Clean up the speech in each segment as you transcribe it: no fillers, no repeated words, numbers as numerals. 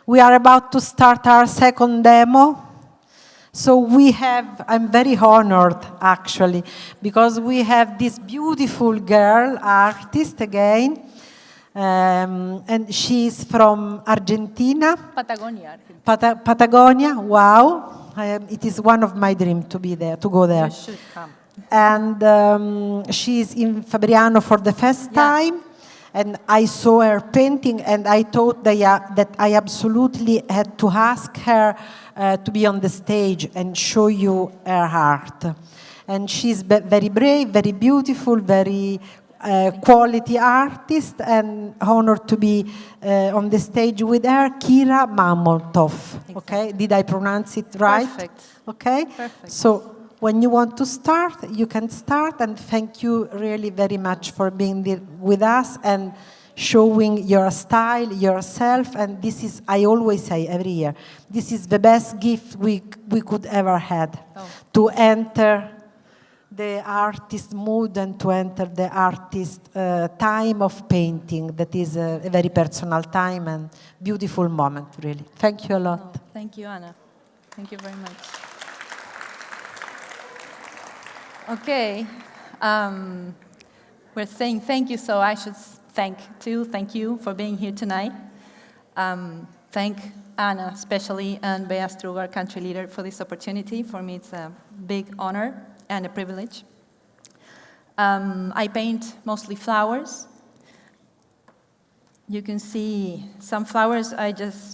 We are about to start our second demo. So I'm very honored actually, because we have this beautiful girl, artist again, and she's from Argentina. Patagonia. Patagonia, wow. It is one of my dreams to be there, to go there. You should come. And she's in Fabriano for the first time. And I saw her painting, and I thought that I absolutely had to ask her to be on the stage and show you her art. And she's very brave, very beautiful, very quality artist, and honored to be on the stage with her, Kira Mamotov. Exactly. Okay, did I pronounce it right? Perfect. Okay. Perfect. So when you want to start, you can start, and thank you really very much for being with us and showing your style, yourself, and this is, I always say every year, this is the best gift we could ever had, to enter the artist mood and to enter the artist time of painting. That is a very personal time and beautiful moment, really. Thank you a lot. Thank you, Anna. Thank you very much. Okay, we're saying thank you, so I should thank you for being here tonight. Thank Anna especially, and Bea Strug, our country leader, for this opportunity. For me, it's a big honor and a privilege. I paint mostly flowers. You can see some flowers,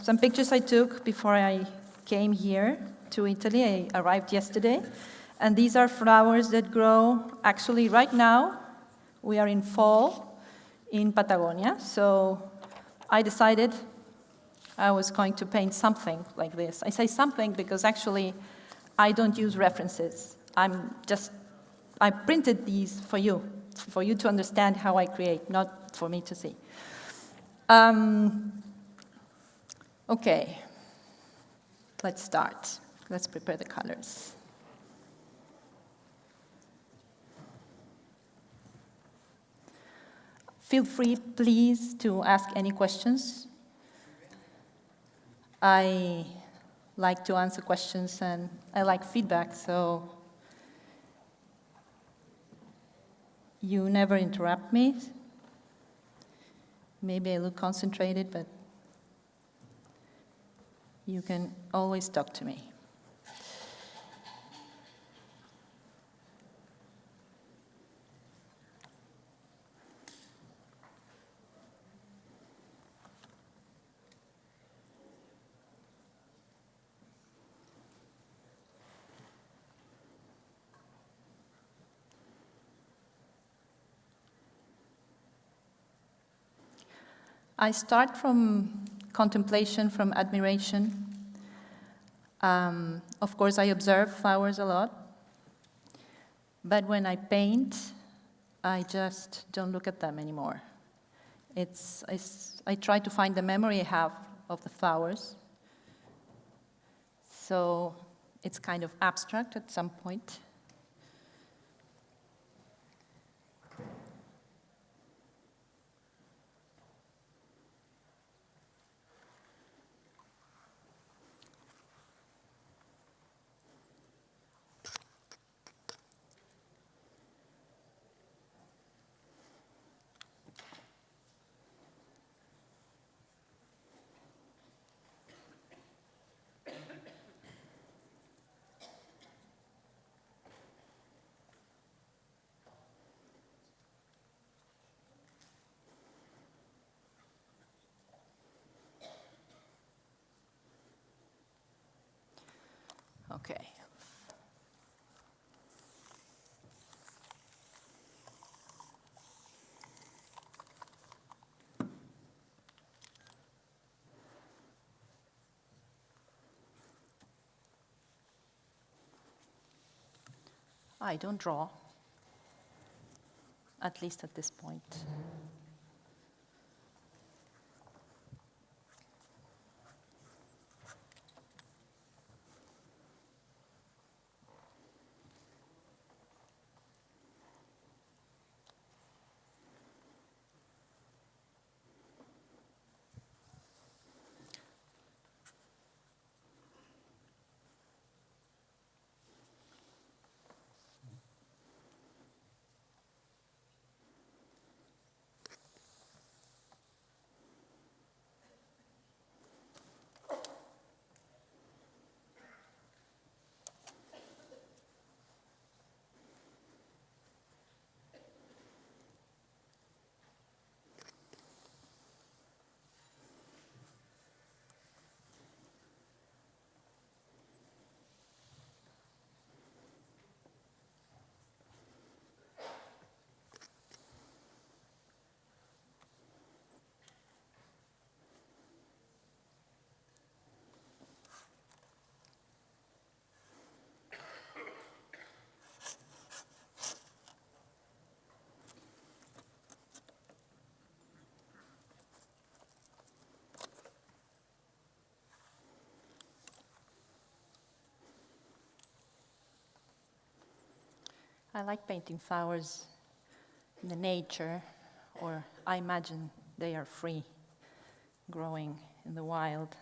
some pictures I took before I came here to Italy. I arrived yesterday. And these are flowers that grow, actually right now, we are in fall in Patagonia. So I decided I was going to paint something like this. I say something because actually I don't use references. I printed these for you to understand how I create, not for me to see. Okay, let's start. Let's prepare the colors. Feel free, please, to ask any questions. I like to answer questions and I like feedback, so you never interrupt me. Maybe I look concentrated, but you can always talk to me. I start from contemplation, from admiration. Of course, I observe flowers a lot. But when I paint, I just don't look at them anymore. I try to find the memory I have of the flowers. So it's kind of abstract at some point. Okay. I don't draw, at least at this point. I like painting flowers in the nature, or I imagine they are free, growing in the wild.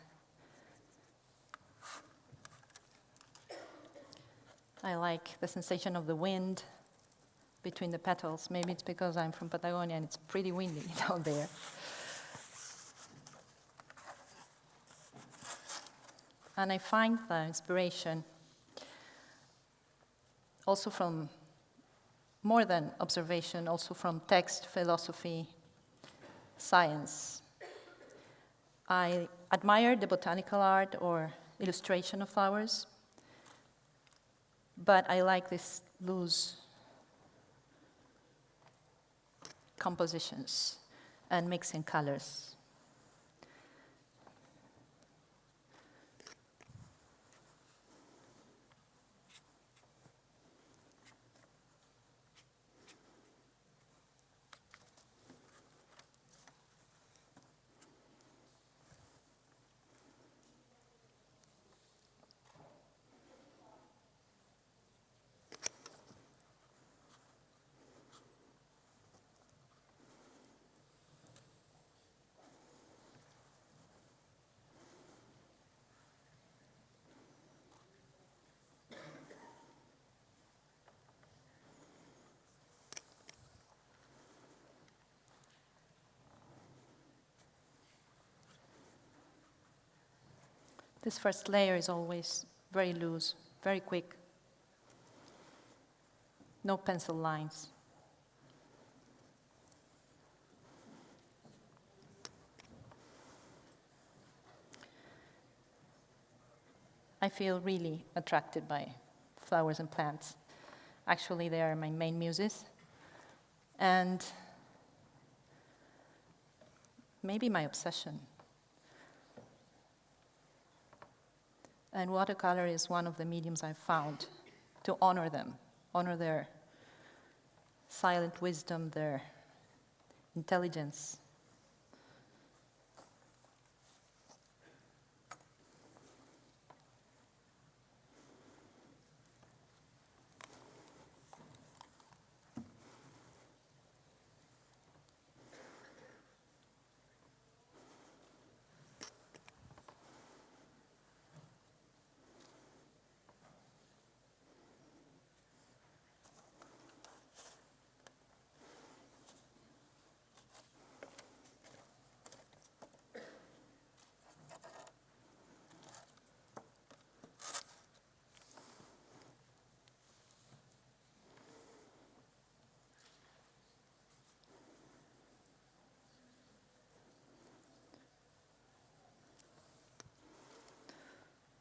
I like the sensation of the wind between the petals. Maybe it's because I'm from Patagonia and it's pretty windy down there. And I find the inspiration also from more than observation, also from text, philosophy, science. I admire the botanical art or illustration of flowers, but I like these loose compositions and mixing colors. This first layer is always very loose, very quick. No pencil lines. I feel really attracted by flowers and plants. Actually, they are my main muses. And maybe my obsession. And watercolor is one of the mediums I've found to honor them, honor their silent wisdom, their intelligence.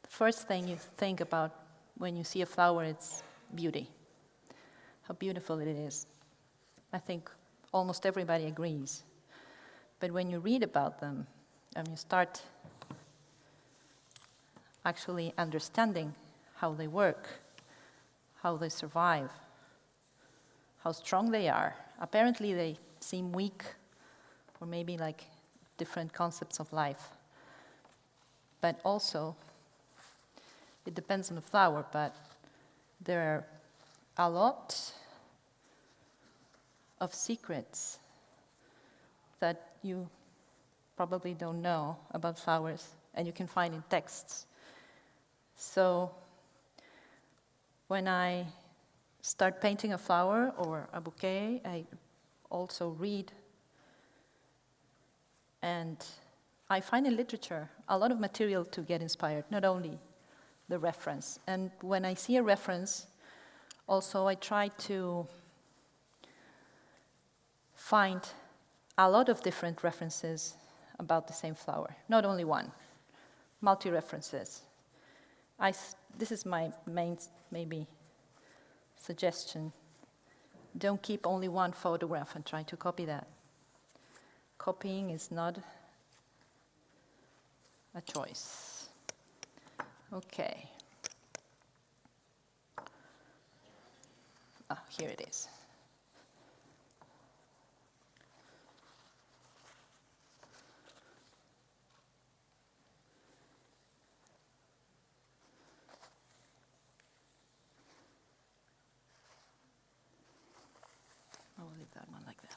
First thing you think about when you see a flower, it's beauty, how beautiful it is. I think almost everybody agrees. But when you read about them and you start actually understanding how they work, how they survive, how strong they are, apparently they seem weak, or maybe like different concepts of life. But also, it depends on the flower, but there are a lot of secrets that you probably don't know about flowers, and you can find in texts. So when I start painting a flower or a bouquet, I also read, and I find in literature a lot of material to get inspired, not only the reference. And when I see a reference, also I try to find a lot of different references about the same flower, not only one, multi-references. This is my main, maybe, suggestion. Don't keep only one photograph and try to copy that. Copying is not a choice. Okay. Ah, here it is. that one like that.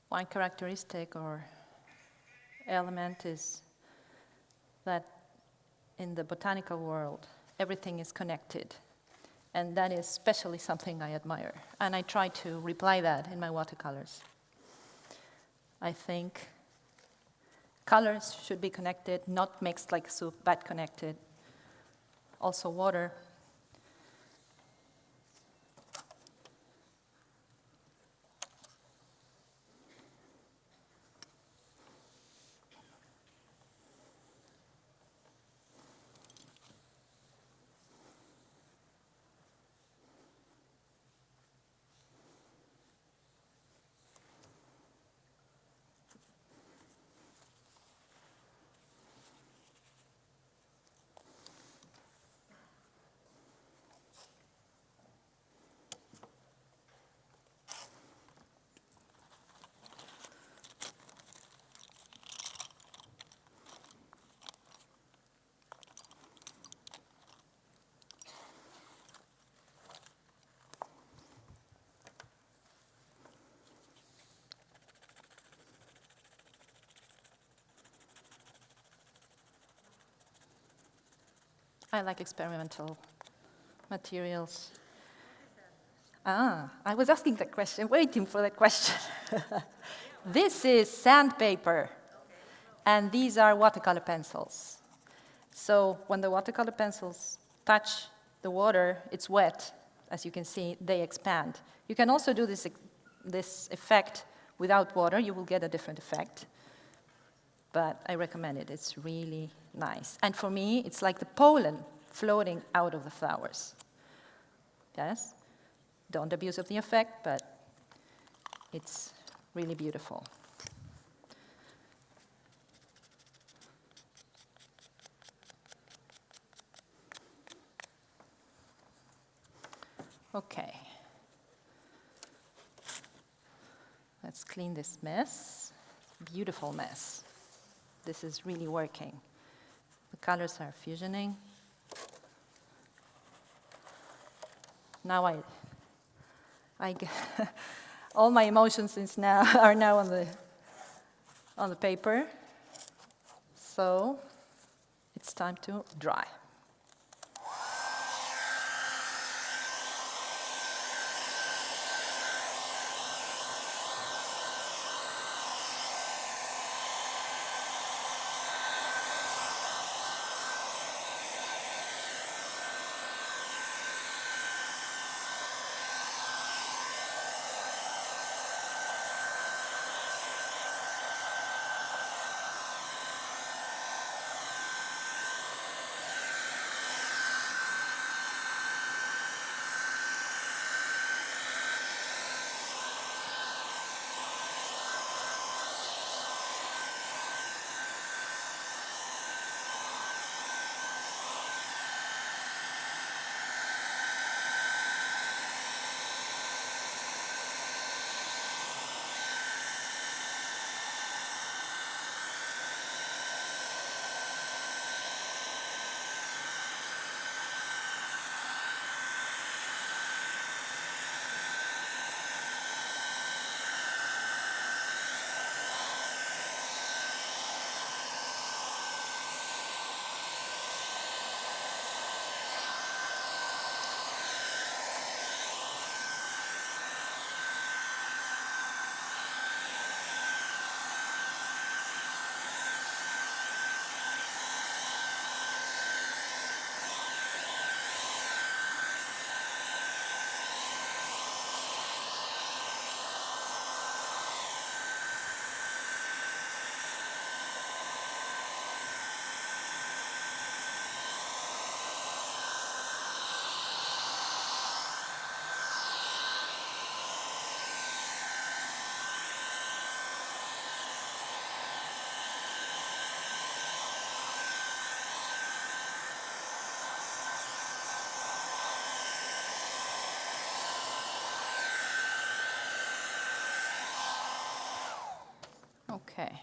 One characteristic or element is that in the botanical world, everything is connected. And that is especially something I admire. And I try to reply that in my watercolors. I think colors should be connected, not mixed like soup, but connected. Also water. I like experimental materials. I was asking that question, waiting for that question. This is sandpaper, and these are watercolor pencils. So when the watercolor pencils touch the water, it's wet. As you can see, they expand. You can also do this effect without water. You will get a different effect. But I recommend it. It's really nice. And for me, it's like the pollen floating out of the flowers. Yes? Don't abuse of the effect, but it's really beautiful. Okay. Let's clean this mess. Beautiful mess. This is really working. The colors are fusioning. Now all my emotions are now on the paper. So it's time to dry. Okay.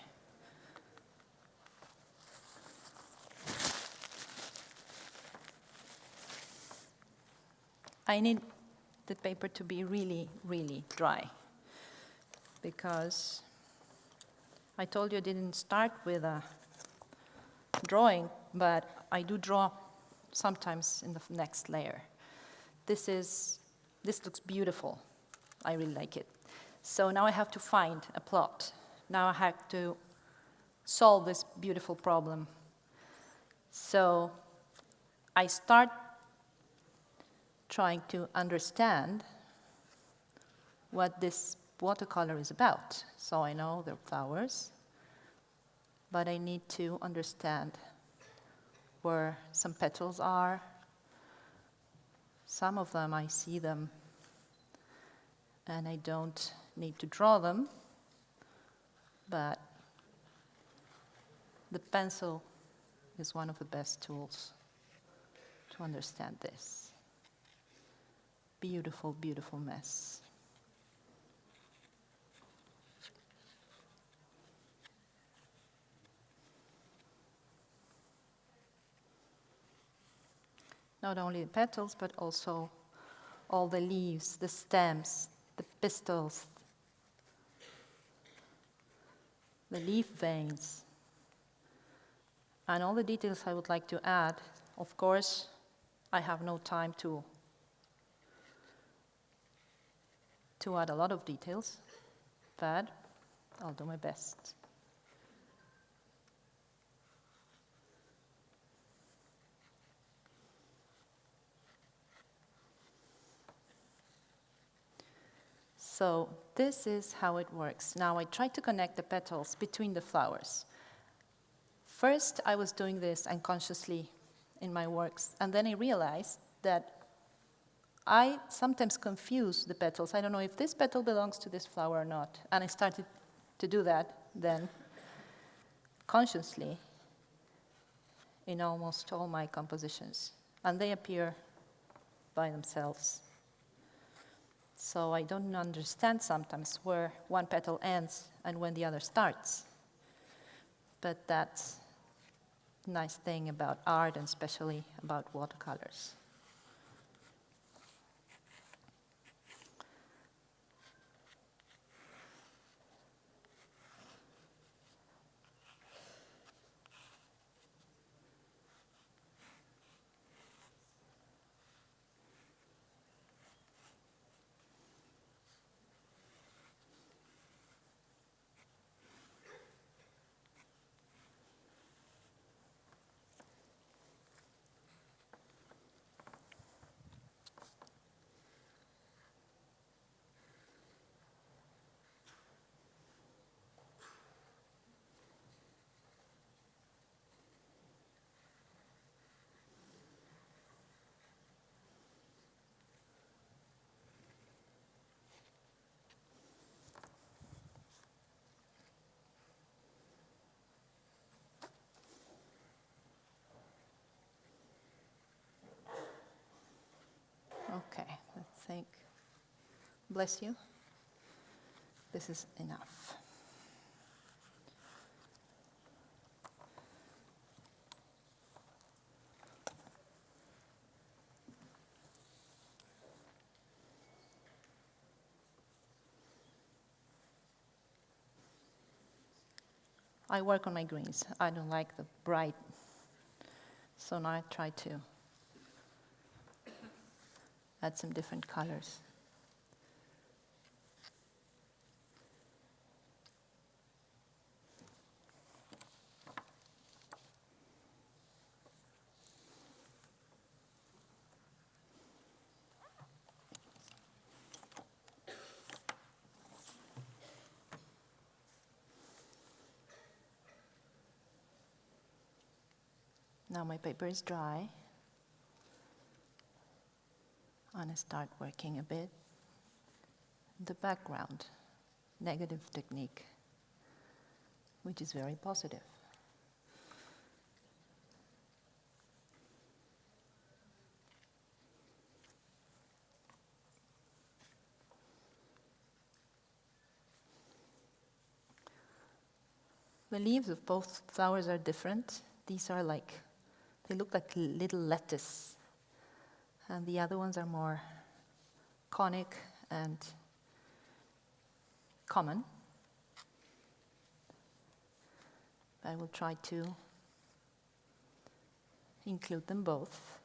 I need the paper to be really, really dry, because I told you I didn't start with a drawing, but I do draw sometimes in the next layer. This looks beautiful. I really like it. So now I have to find a plot. Now I have to solve this beautiful problem. So I start trying to understand what this watercolor is about. So I know they're flowers, but I need to understand where some petals are. Some of them, I see them, and I don't need to draw them, but the pencil is one of the best tools to understand this. Beautiful, beautiful mess. Not only the petals, but also all the leaves, the stems, the pistils, the leaf veins, and all the details I would like to add. Of course, I have no time to add a lot of details, but I'll do my best. So this is how it works. Now I try to connect the petals between the flowers. First, I was doing this unconsciously in my works, and then I realized that I sometimes confuse the petals. I don't know if this petal belongs to this flower or not. And I started to do that then consciously in almost all my compositions. And they appear by themselves. So I don't understand sometimes where one petal ends and when the other starts. But that's a nice thing about art, and especially about watercolors. Okay, I think, bless you, this is enough. I work on my greens. I don't like the bright, so now I try to add some different colors. Now my paper is dry, and I start working a bit. The background, negative technique, which is very positive. The leaves of both flowers are different. These are like, they look like little lettuce. And the other ones are more conic and common. I will try to include them both.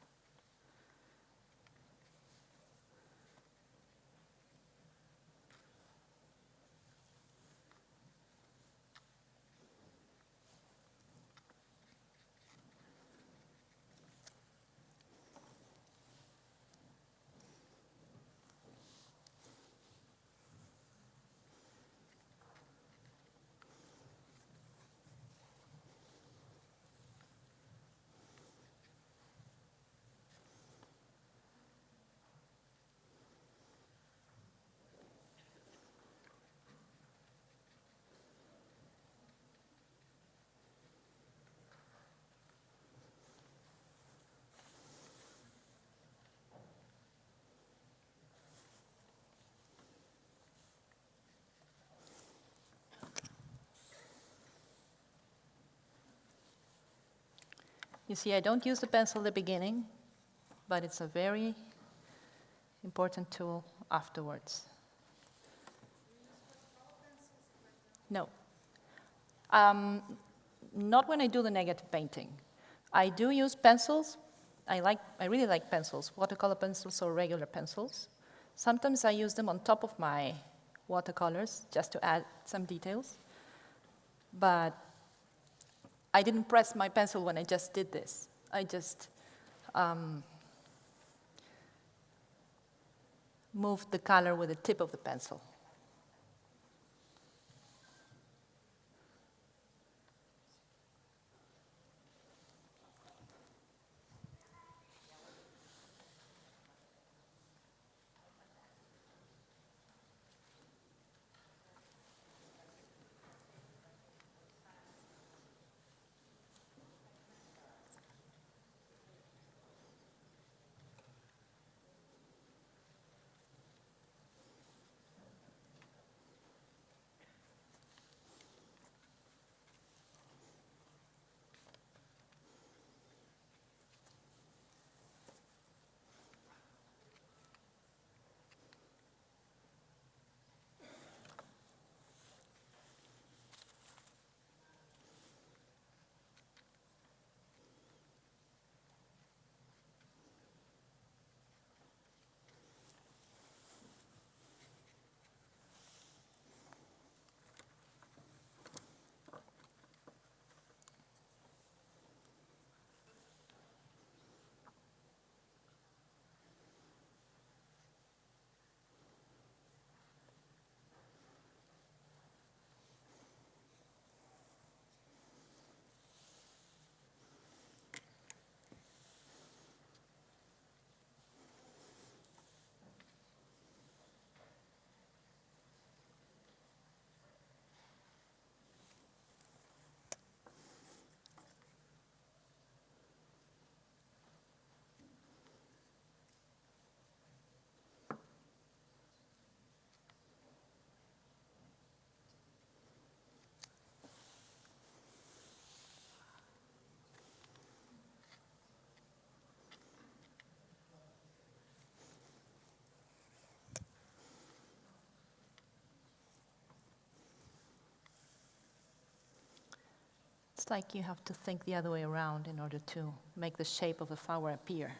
You see, I don't use the pencil at the beginning, but it's a very important tool afterwards. No. Not when I do the negative painting. I do use pencils. I really like pencils, watercolor pencils or regular pencils. Sometimes I use them on top of my watercolors just to add some details. But I didn't press my pencil when I just did this. I just moved the color with the tip of the pencil. It's like you have to think the other way around in order to make the shape of the flower appear.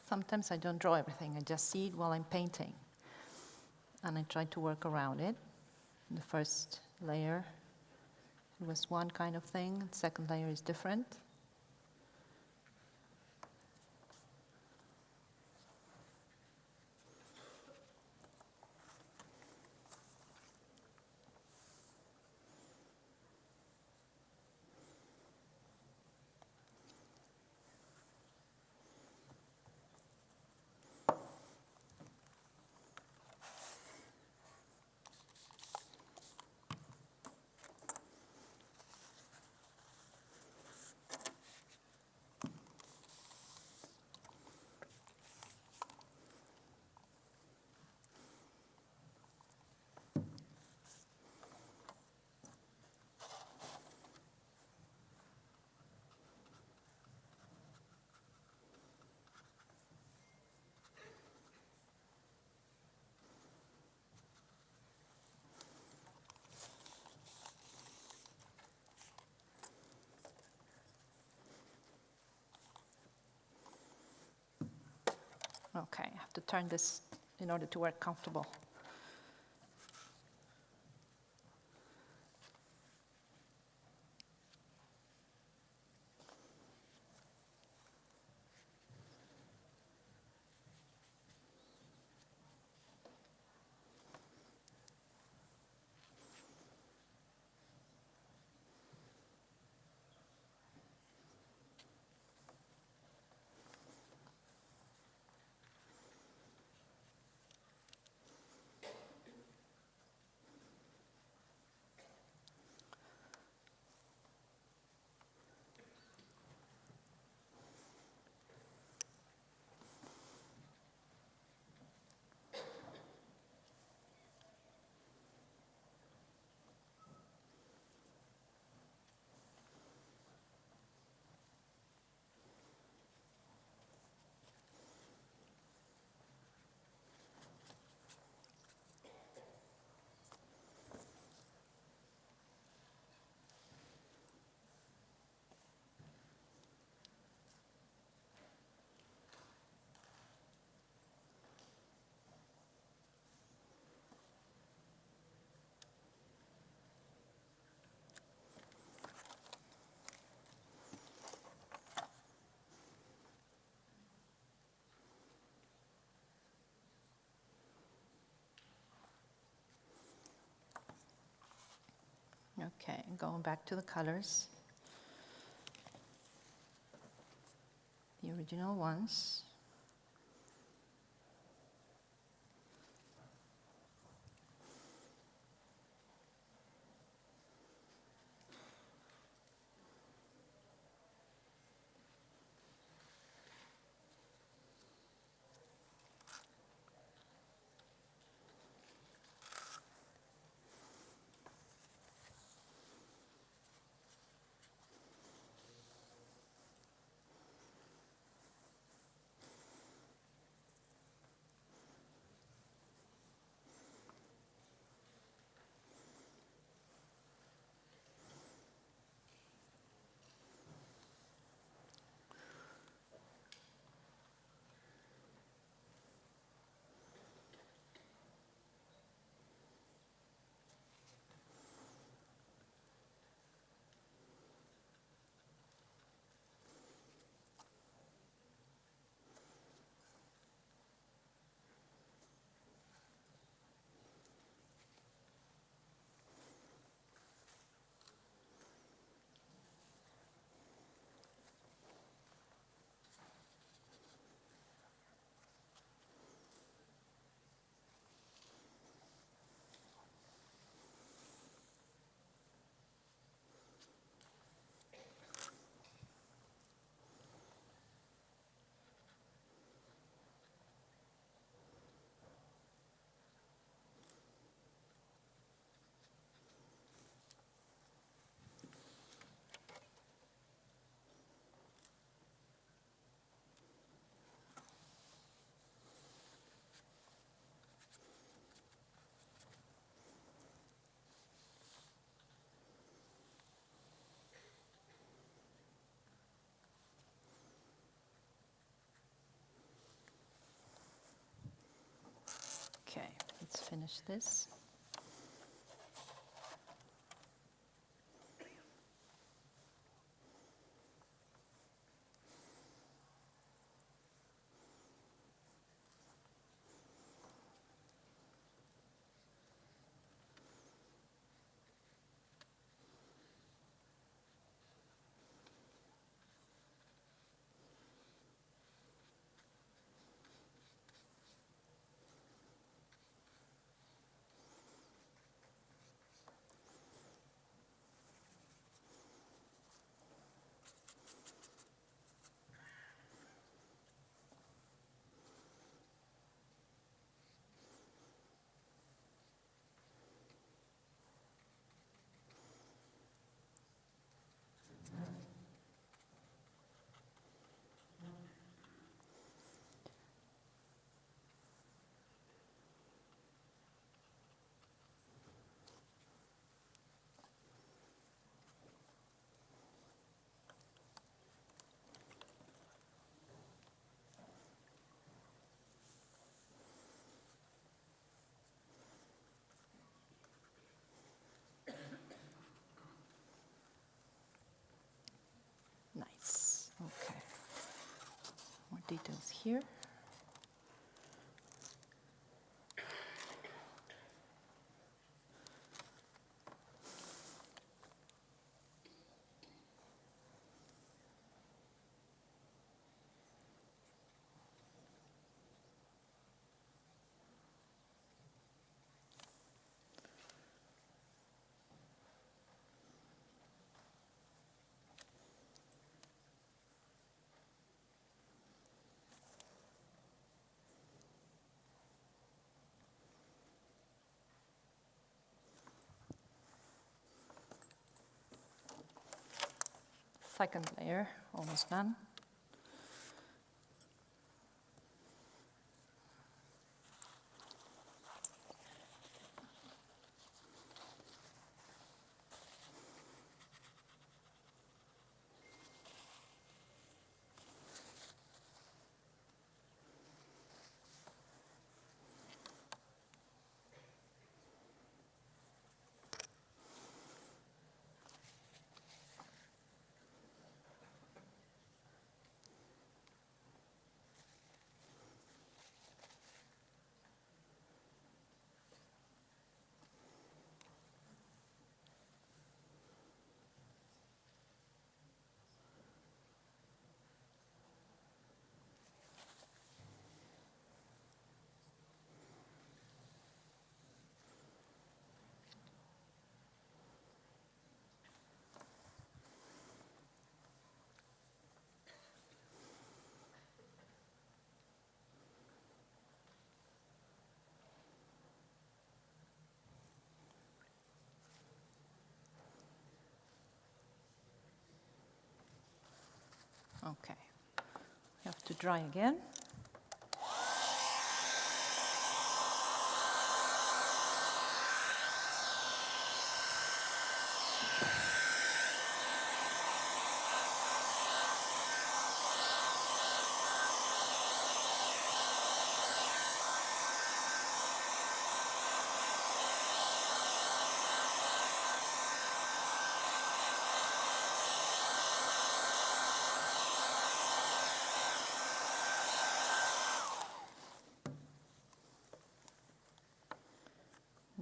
Sometimes I don't draw everything, I just see it while I'm painting. And I try to work around it. The first layer, it was one kind of thing, the second layer is different. Okay, I have to turn this in order to work comfortable. Okay, going back to the colors. The original ones. finish this. Nice. Okay. More details here. Second layer, almost done. Okay. You have to dry again.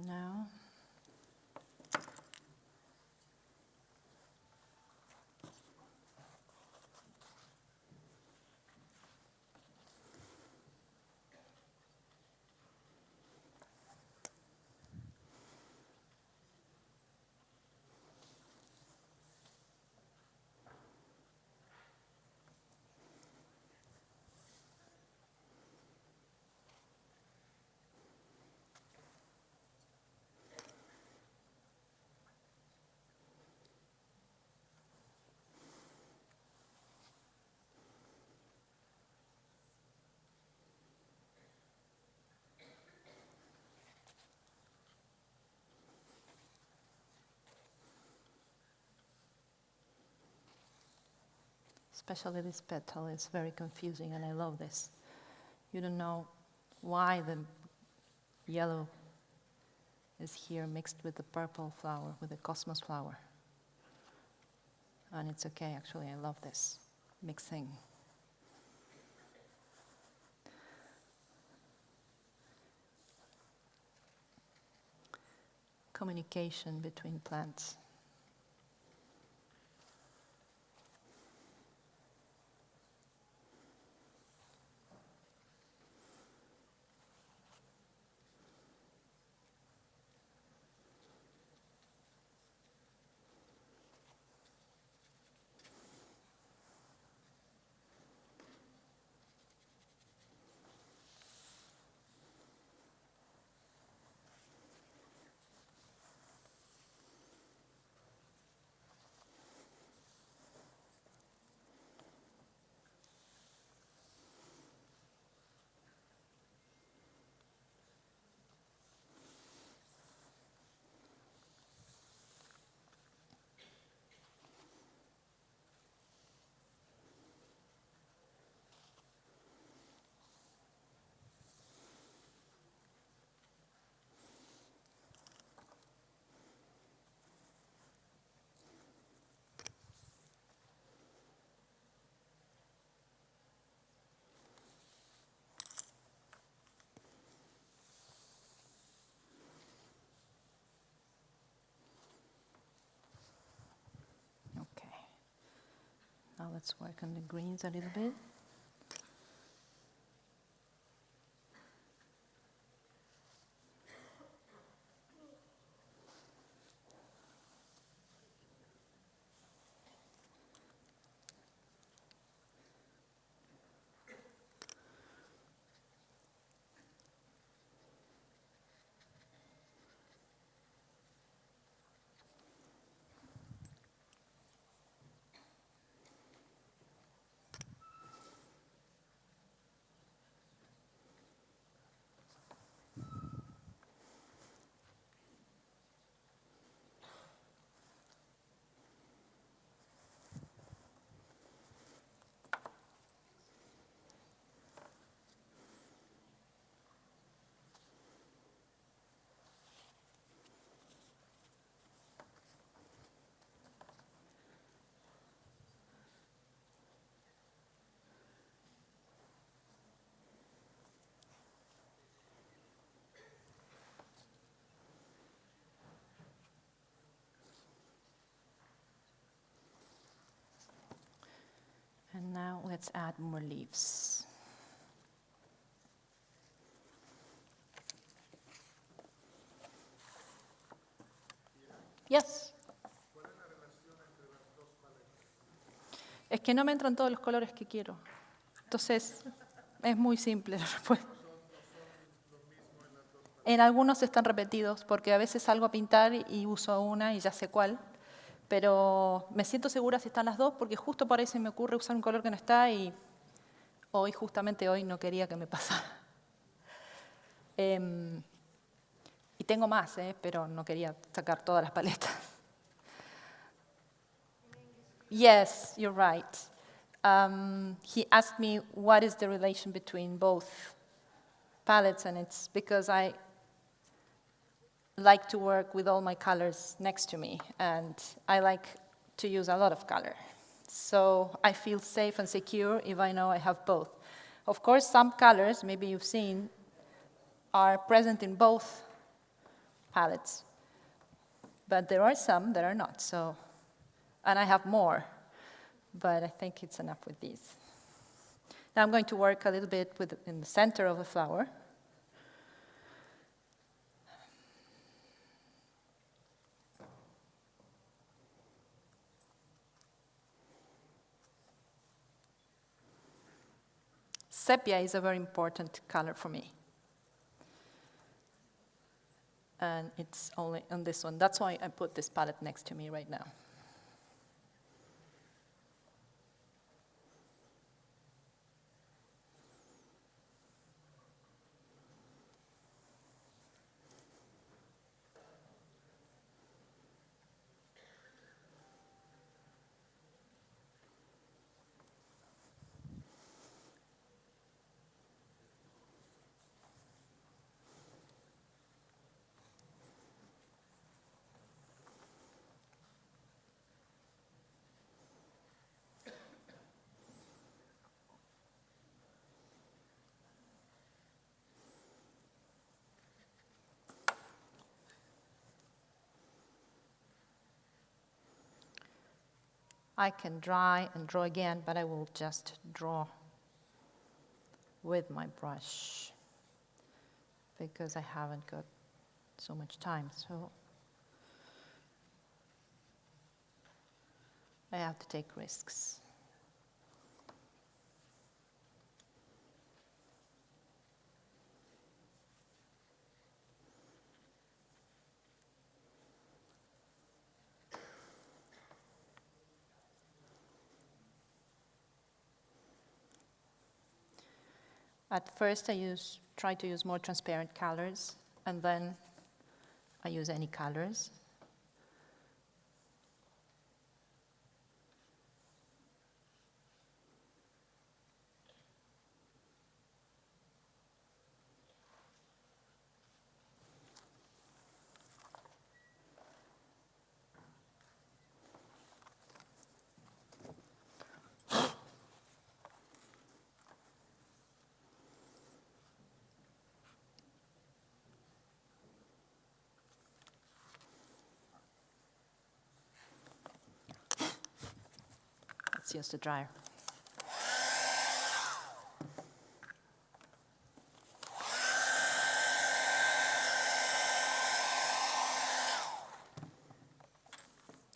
Now, especially this petal is very confusing, and I love this. You don't know why the yellow is here mixed with the purple flower, with the cosmos flower. And it's okay, actually, I love this mixing. Communication between plants. Now let's work on the greens a little bit. And now let's add more leaves. Yes. Es que no me entran todos los colores que quiero. Entonces, es muy simple la respuesta. En algunos están repetidos, porque a veces salgo a pintar y uso una y ya sé cuál. Pero me siento segura si están las dos, porque justo por ahí se me ocurre usar un color que no está y justamente hoy no quería que me pasara. Y tengo más, pero no quería sacar todas las paletas. Yes, you're right. He asked me what is the relation between both palettes, and it's because I like to work with all my colors next to me, and I like to use a lot of color. So I feel safe and secure if I know I have both. Of course, some colors, maybe you've seen, are present in both palettes, but there are some that are not. So, and I have more, but I think it's enough with these. Now I'm going to work a little bit in the center of the flower. Sepia is a very important color for me. And it's only on this one. That's why I put this palette next to me right now. I can dry and draw again, but I will just draw with my brush because I haven't got so much time. So I have to take risks. At first, try to use more transparent colors, and then I use any colors. Let's use the dryer.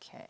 Okay.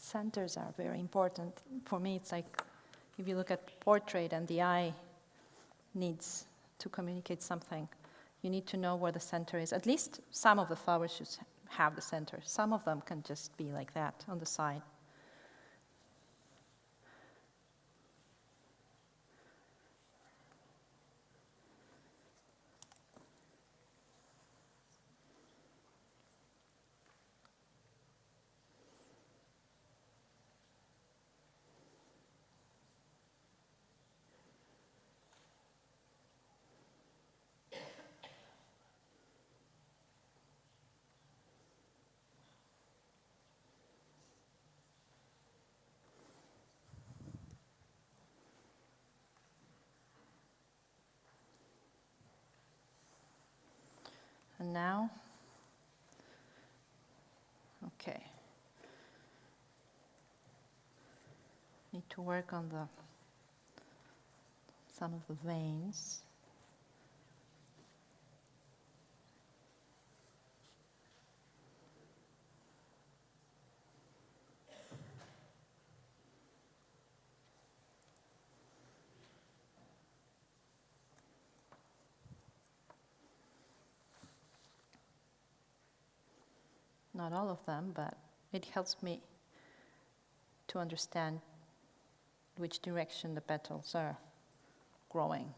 centers are very important. For me, it's like if you look at portrait and the eye needs to communicate something, you need to know where the center is. At least some of the flowers should have the center. Some of them can just be like that on the side. And now, okay. Need to work on some of the veins. Not all of them, but it helps me to understand which direction the petals are growing.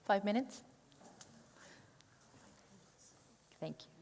Five minutes? Thank you.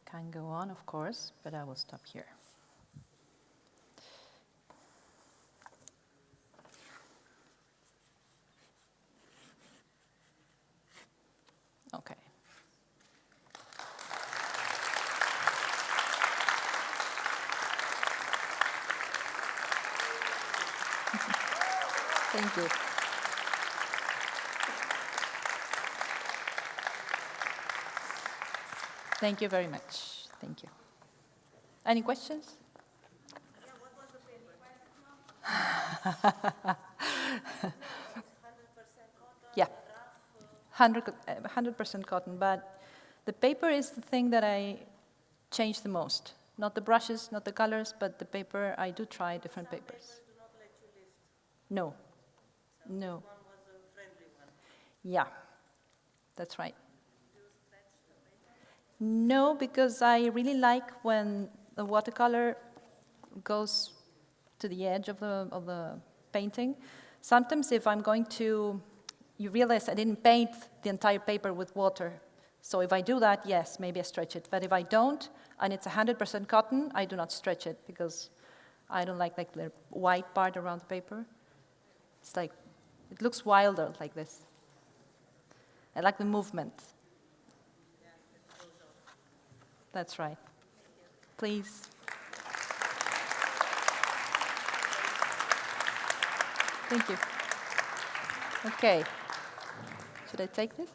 can go on, of course, but I will stop here. Okay. Thank you. Thank you very much. Thank you. Any questions? Yeah, what was the paper? 100% cotton? Yeah. Rough? 100% cotton, but the paper is the thing that I change the most. Not the brushes, not the colors, but the paper, I do try different Some papers. papers do not let you lift. No, So no. this one was a friendly one. Yeah, that's right. Do you stretch the paper? No, because I really like when the watercolor goes to the edge of the painting. Sometimes if I'm going to, you realize I didn't paint the entire paper with water. So if I do that, yes, maybe I stretch it. But if I don't, and it's 100% cotton, I do not stretch it because I don't like the white part around the paper. It's like, it looks wilder like this. I like the movement. Yeah, it goes off. That's right. Please. Thank you. Okay. Should I take this?